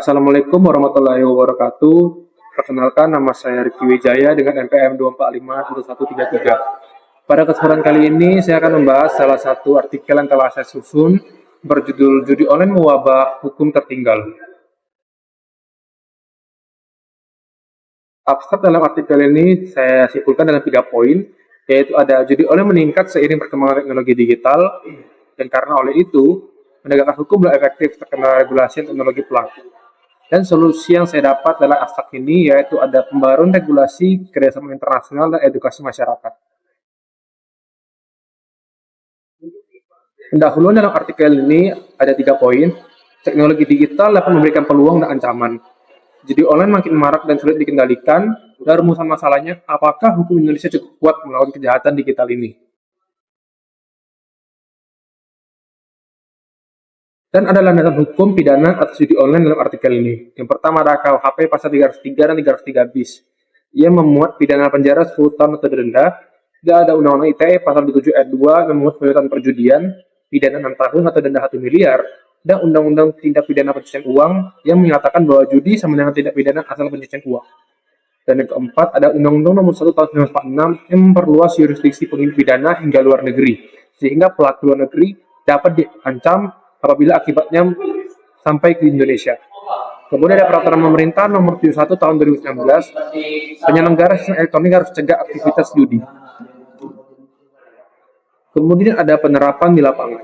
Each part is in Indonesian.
Assalamualaikum warahmatullahi wabarakatuh. Perkenalkan, nama saya Riki Wijaya dengan NPM 2451133. Pada kesempatan kali ini, saya akan membahas salah satu artikel yang telah saya susun berjudul Judi Online Mewabah, Hukum Tertinggal. Abstrak dalam artikel ini saya simpulkan dalam 3 poin, yaitu ada judi online meningkat seiring perkembangan teknologi digital, dan karena oleh itu, penegakan hukum belum efektif terkena regulasi dan teknologi pelaku. Dan solusi yang saya dapat dalam abstrak ini yaitu ada pembaruan regulasi, kerjasama internasional, dan edukasi masyarakat. Pendahuluan dalam artikel ini ada 3 poin. Teknologi digital dapat memberikan peluang dan ancaman. Jadi online makin marak dan sulit dikendalikan, dan rumusan masalahnya, apakah hukum Indonesia cukup kuat melawan kejahatan digital ini? Dan ada landasan hukum pidana atas judi online dalam artikel ini. Yang pertama ada KUHP pasal 303 dan 303 bis. Ia memuat pidana penjara 10 tahun atau denda. Dan ada Undang-Undang ITE pasal 27 ayat 2 yang memuat penjara perjudian, pidana 6 tahun atau denda 1 miliar. Dan Undang-Undang Tindak Pidana Pencucian Uang yang menyatakan bahwa judi sama dengan tindak pidana asal pencucian uang. Dan yang keempat ada Undang-Undang Nomor 1 Tahun 1946 yang memperluas jurisdiksi pidana hingga luar negeri, sehingga pelaku luar negeri dapat diancam apabila akibatnya sampai ke Indonesia. Kemudian ada peraturan pemerintah nomor 71 tahun 2019, penyelenggara sistem elektronik harus cegah aktivitas judi. Kemudian ada penerapan di lapangan,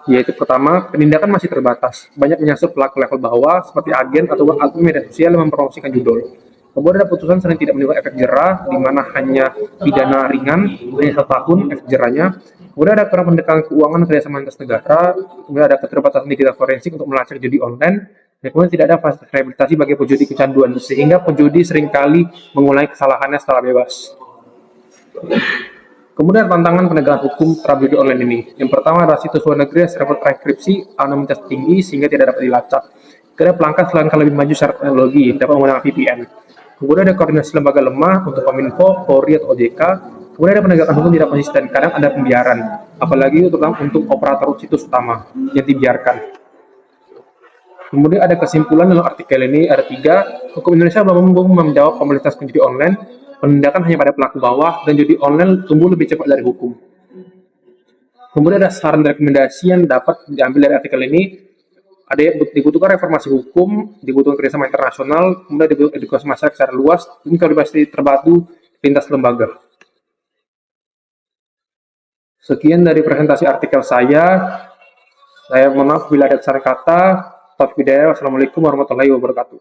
yaitu pertama, penindakan masih terbatas, banyak menyasar pelaku level bawah seperti agen atau akun media sosial yang mempromosikan judul. Kemudian ada putusan sering tidak menimbulkan efek jera, di mana hanya pidana ringan, hanya 1 tahun efek jeranya. Kemudian ada kurang pendekatan keuangan kerjasama lintas negara, kemudian ada keterbatasan digital forensik untuk melacak judi online, dan kemudian tidak ada fasilitas rehabilitasi bagi pejudi kecanduan, sehingga pejudi seringkali mengulangi kesalahannya setelah bebas. Kemudian tantangan penegakan hukum terhadap judi online ini. Yang pertama adalah situs luar negeri yang server terenkripsi, anonimitas tinggi sehingga tidak dapat dilacak. Kemudian pelanggan selangkah lebih maju secara teknologi, dapat menggunakan VPN. Kemudian ada koordinasi lembaga lemah untuk Kominfo, Polri, atau OJK. Kemudian ada penegakan hukum tidak konsisten, kadang ada pembiaran, apalagi untuk operator situs utama yang dibiarkan. Kemudian ada kesimpulan dalam artikel ini, ada 3. Hukum Indonesia belum mampu menjawab komunitas penjudi online, penindakan hanya pada pelaku bawah, dan judi online tumbuh lebih cepat dari hukum. Kemudian ada saran dan rekomendasi yang dapat diambil dari artikel ini. Ada dibutuhkan reformasi hukum, dibutuhkan kerjasama internasional, kemudian dibutuhkan edukasi masyarakat secara luas, dan kolaborasi terpadu lintas lembaga. Sekian dari presentasi artikel saya. Saya mohon maaf bila ada kesalahan kata. Wassalamualaikum warahmatullahi wabarakatuh.